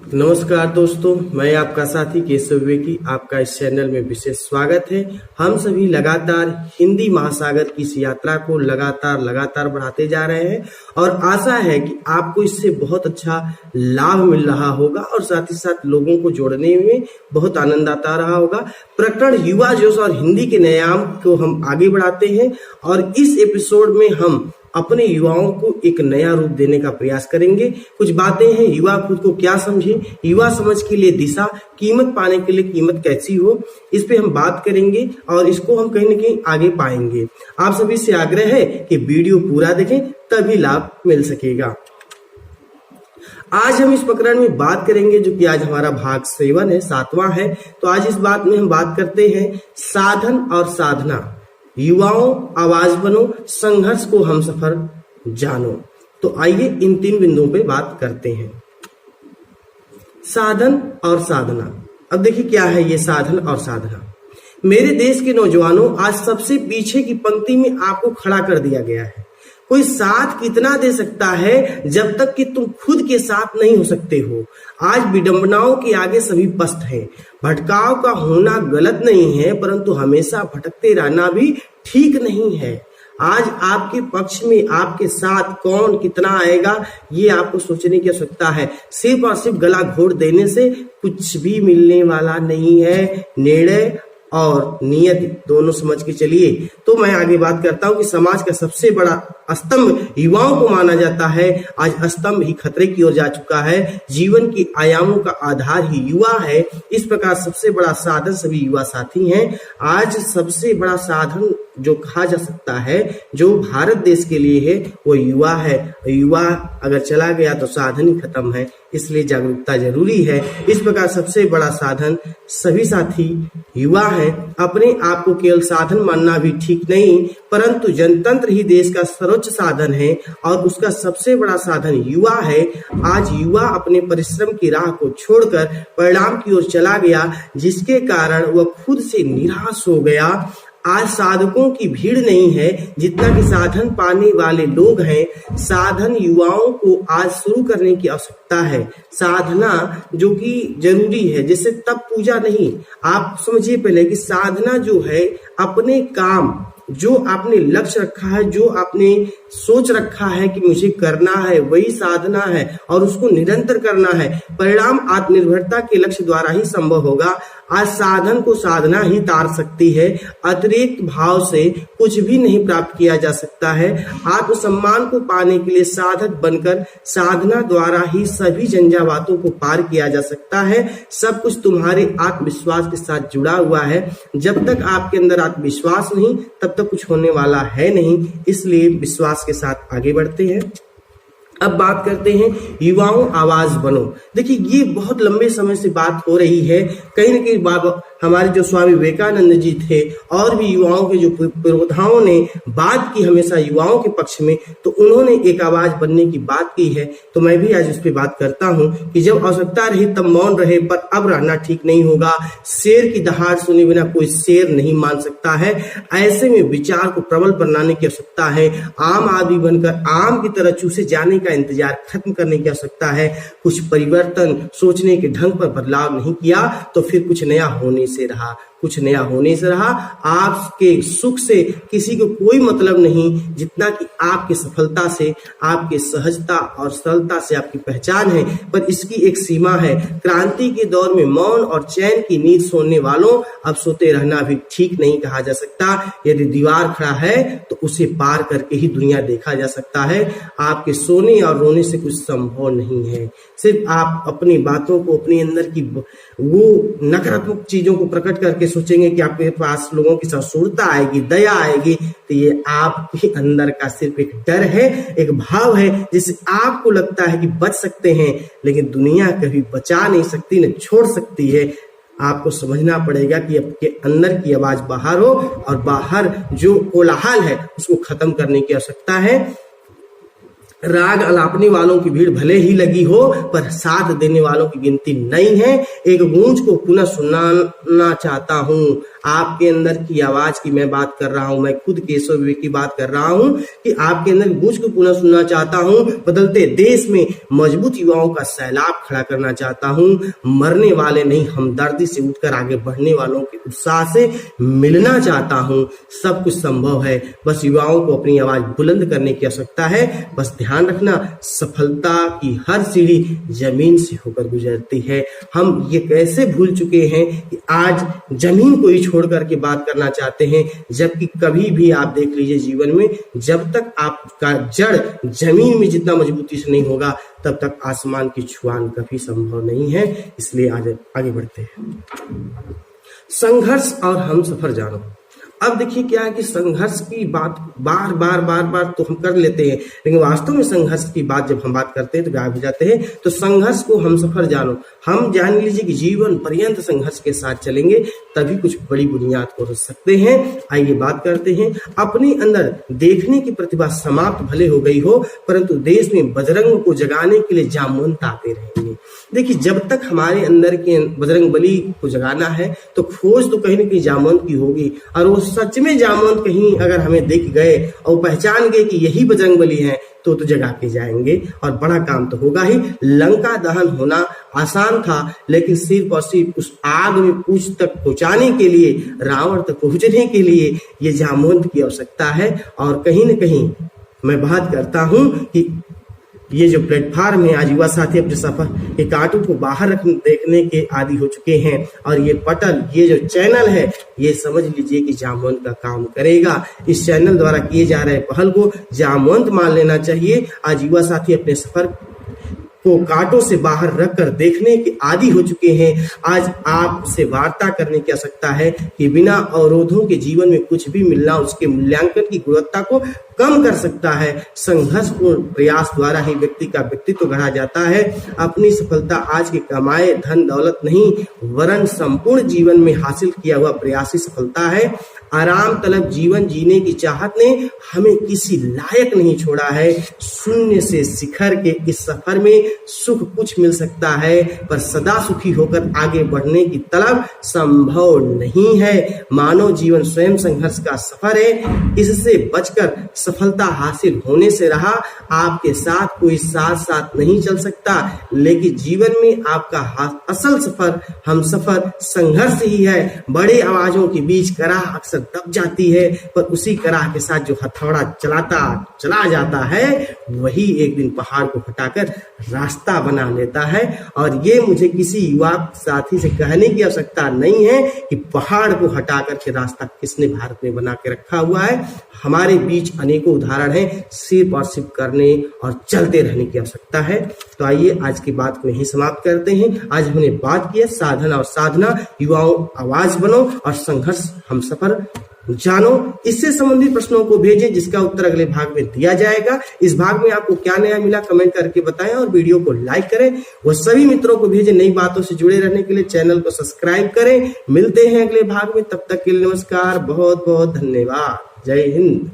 नमस्कार दोस्तों, मैं आपका साथी केशव विवेकी। आपका इस चैनल में विशेष स्वागत है। हम सभी लगातार हिंदी महासागर की इस यात्रा को लगातार बढ़ाते जा रहे हैं और आशा है कि आपको इससे बहुत अच्छा लाभ मिल रहा होगा और साथ ही साथ लोगों को जोड़ने में बहुत आनंद आता रहा होगा। प्रकरण युवा जोश और हिंदी के नयाम को हम आगे बढ़ाते हैं और इस एपिसोड में हम अपने युवाओं को एक नया रूप देने का प्रयास करेंगे। कुछ बातें हैं, युवा खुद को क्या समझे, युवा समझ के लिए दिशा, कीमत पाने के लिए कीमत कैसी हो, इस पे हम बात करेंगे और इसको हम कहीं न कहीं आगे पाएंगे। आप सभी से आग्रह है कि वीडियो पूरा देखें, तभी लाभ मिल सकेगा। आज हम इस प्रकरण में बात करेंगे जो कि आज हमारा भाग 7 है, 7वां है। तो आज इस बात में हम बात करते हैं साधन और साधना। युवाओं आवाज बनो, संघर्ष को हमसफर जानो। तो आइए इन 3 बिंदुओं पे बात करते हैं। साधन और साधना। अब देखिए क्या है ये साधन और साधना। मेरे देश के नौजवानों, आज सबसे पीछे की पंक्ति में आपको खड़ा कर दिया गया है। कोई साथ कितना दे सकता है जब तक कि तुम खुद के साथ नहीं हो सकते हो। आज विडंबनाओं के आगे सभी पस्त हैं। भटकाव का होना गलत नहीं है, परंतु हमेशा भटकते रहना भी ठीक नहीं है। आज आपके पक्ष में आपके साथ कौन कितना आएगा ये आपको सोचने की आवश्यकता है। सिर्फ और सिर्फ गला घोट देने से कुछ भी मिलने वाला नहीं है। निर्णय और नियत दोनों समझ के चलिए। तो मैं आगे बात करता हूं कि समाज का सबसे बड़ा स्तंभ युवाओं को माना जाता है। आज स्तंभ ही खतरे की ओर जा चुका है। जीवन की आयामों का आधार ही युवा है। इस प्रकार सबसे बड़ा साधन सभी युवा साथी हैं। आज सबसे बड़ा साधन जो कहा जा सकता है, जो भारत देश के लिए है, वो युवा है। युवा अगर चला गया तो साधन ही खत्म है, इसलिए जागरूकता जरूरी है। इस प्रकार सबसे बड़ा साधन सभी साथी युवा है। अपने आप को केवल साधन मानना भी ठीक नहीं, परंतु जनतंत्र ही देश का सर्वोच्च साधन है और उसका सबसे बड़ा साधन युवा है। आज युवा अपने परिश्रम की राह को छोड़कर परिणाम की ओर चला गया, जिसके कारण वह खुद से निराश हो गया। आज साधकों की भीड़ नहीं है जितना कि साधन पाने वाले लोग हैं। साधन युवाओं को आज शुरू करने की आवश्यकता है। साधना जो कि जरूरी है, जैसे तब पूजा नहीं। आप समझिए पहले कि साधना जो है अपने काम, जो आपने लक्ष्य रखा है, जो आपने सोच रखा है कि मुझे करना है, वही साधना है और उसको निरंतर करना है। परिणाम आत्मनिर्भरता के लक्ष्य द्वारा ही संभव होगा। आज साधन को साधना ही तार सकती है। अतिरिक्त भाव से कुछ भी नहीं प्राप्त किया जा सकता है। आत्मसम्मान को पाने के लिए साधक बनकर साधना द्वारा ही सभी झंझावातों को पार किया जा सकता है। सब कुछ तुम्हारे आत्मविश्वास के साथ जुड़ा हुआ है। जब तक आपके अंदर आत्मविश्वास नहीं, तब तक कुछ होने वाला है नहीं। इसलिए विश्वास के साथ आगे बढ़ते हैं। अब बात करते हैं युवाओं आवाज बनो। देखिए ये बहुत लंबे समय से बात हो रही है। कहीं न कहीं हमारे जो स्वामी विवेकानंद जी थे और भी युवाओं के जो पुरोधाओं ने बात की हमेशा युवाओं के पक्ष में, तो उन्होंने एक आवाज बनने की बात की है। तो मैं भी आज उस पर बात करता हूं कि जब आवश्यकता रही तब मौन रहे, पर अब रहना ठीक नहीं होगा। शेर की दहाड़ सुने बिना कोई शेर नहीं मान सकता है। ऐसे में विचार को प्रबल बनाने की आवश्यकता है। आम आदमी बनकर आम की तरह चूसे जाने का इंतजार खत्म करने की आवश्यकता है। कुछ परिवर्तन, सोचने के ढंग पर बदलाव नहीं किया तो फिर कुछ नया होने से रहा, कुछ नया होने से रहा। आपके सुख से किसी को कोई मतलब नहीं जितना कि आपकी सफलता से, आपके सहजता और सरलता से आपकी पहचान है। पर इसकी एक सीमा है। क्रांति के दौर में मौन और चैन की नींद सोने वालों, अब सोते रहना भी ठीक नहीं कहा जा सकता। यदि दीवार खड़ा है तो उसे पार करके ही दुनिया देखा जा सकता है। आपके सोने और रोने से कुछ संभव नहीं है। सिर्फ आप अपनी बातों को, अपने अंदर की वो नकारात्मक चीजों को प्रकट करके सोचेंगे कि आपके पास लोगों की ससुरता आएगी, दया आएगी, तो ये आपके अंदर का सिर्फ एक डर है, एक भाव है जिससे आपको लगता है कि बच सकते हैं, लेकिन दुनिया कभी बचा नहीं सकती, न छोड़ सकती है। आपको समझना पड़ेगा कि आपके अंदर की आवाज बाहर हो और बाहर जो कोलाहल है उसको खत्म करने की आवश्यकता है। राग अलापने वालों की भीड़ भले ही लगी हो, पर साथ देने वालों की गिनती नहीं है। एक गूंज को पुनः सुनाना चाहता हूँ। आपके अंदर की आवाज की मैं बात कर रहा हूं, मैं खुद केशव विवेक की बात कर रहा हूं कि आपके अंदर गूंज को पुनः सुनना चाहता हूं। बदलते देश में मजबूत युवाओं का सैलाब खड़ा करना चाहता हूं। मरने वाले नहीं, हमदर्दी से उठकर आगे बढ़ने वालों के उत्साह से मिलना चाहता हूं। सब कुछ संभव है, बस युवाओं को अपनी आवाज बुलंद करने की आवश्यकता है। बस ध्यान रखना, सफलता की हर सीढ़ी जमीन से होकर गुजरती है। हम ये कैसे भूल चुके हैं कि आज जमीन को ही छोड़ करके बात करना चाहते हैं, जबकि कभी भी आप देख लीजिए जीवन में, जब तक आपका जड़ जमीन में जितना मजबूती से नहीं होगा तब तक आसमान की छुआन कभी संभव नहीं है। इसलिए आज आगे बढ़ते हैं। संघर्ष और हम सफर जानो। अब देखिए क्या है कि संघर्ष की बात बार बार तो हम कर लेते हैं, लेकिन वास्तव में संघर्ष की बात जब हम बात करते हैं तो गायब हो जाते हैं। तो संघर्ष को हम सफर जानो, हम जान लीजिए कि जीवन पर्यंत संघर्ष के साथ चलेंगे तभी कुछ बड़ी बुनियाद को रच सकते हैं। आइए बात करते हैं। अपने अंदर देखने की प्रतिभा समाप्त भले हो गई हो, परंतु देश में बजरंग को जगाने के लिए जामवंत आते रहेंगे। देखिए, जब तक हमारे अंदर के बजरंग बली को जगाना है तो खोज तो कहीं ना कहीं जामवंत की होगी, और वो सच में जामवंत कहीं अगर हमें दिख गए और पहचान गए कि यही बजरंग बली है तो जगा के जाएंगे और बड़ा काम तो होगा ही। लंका दहन होना आसान था, लेकिन सिर्फ और सिर्फ उस आग में पूछ तक पहुंचाने के लिए, रावण तक पहुंचने के लिए ये जामवंत की आवश्यकता है। और कहीं न कहीं मैं बात करता हूं कि ये जो प्लेटफॉर्म है, आज युवा साथी अपने सफर के कांटों को बाहर देखने के आदी हो चुके हैं, और ये पटल, ये जो चैनल है, ये समझ लीजिए कि जामवंत का काम करेगा। इस चैनल द्वारा किए जा रहे पहल को जामवंत मान लेना चाहिए। आज युवा साथी अपने सफर को कांटों से बाहर रखकर देखने के आदी हो चुके हैं। आज आपसे वार्ता करने की आवश्यकता है कि बिना अवरोधों के जीवन में कुछ भी मिलना उसके मूल्यांकन की गुणवत्ता को कम कर सकता है। संघर्षपूर्ण प्रयास द्वारा ही व्यक्ति का व्यक्तित्व गढ़ा जाता है। अपनी सफलता आज के कमाए धन दौलत नहीं, वरन संपूर्ण जीवन में हासिल किया हुआ प्रयास ही सफलता है। आराम तलब जीवन जीने की चाहत ने हमें किसी लायक नहीं छोड़ा है। शून्य से शिखर के इस सफर में सुख कुछ मिल सकता है, पर सदा सुखी होकर आगे बढ़ने की तलब संभव नहीं है। मानव जीवन स्वयं संघर्ष का सफर है। इससे बचकर सफलता हासिल होने से रहा। आपके साथ कोई साथ नहीं चल सकता, लेकिन जीवन में आपका असल सफर, हम सफर संघर्ष ही है। बड़े आवाजों के बीच कराह अक्सर दब जाती है, पर उसी कराह के साथ जो हथौड़ा चला जाता है, वही एक दिन पहाड़ को हटाकर रास्ता बना लेता है। और ये मुझे किसी युवा साथी से कहने की आवश्यकता नहीं है कि पहाड़ को हटाकर के रास्ता किसने भारत में बना के रखा हुआ है। हमारे बीच अनेकों उदाहरण हैं। सिर्फ और सिर्फ करने और चलते रहने की आवश्यकता है। तो आइए आज की बात को यहीं समाप्त करते हैं। आज हमने बात की है साधन और साधना। युवाओं, आवाज बनो और संघर्ष हम सफर जानो। इससे संबंधित प्रश्नों को भेजें, जिसका उत्तर अगले भाग में दिया जाएगा। इस भाग में आपको क्या नया मिला कमेंट करके बताएं, और वीडियो को लाइक करें। वह सभी मित्रों को भेजें। नई बातों से जुड़े रहने के लिए चैनल को सब्सक्राइब करें। मिलते हैं अगले भाग में, तब तक के लिए नमस्कार, बहुत बहुत धन्यवाद। जय हिंद।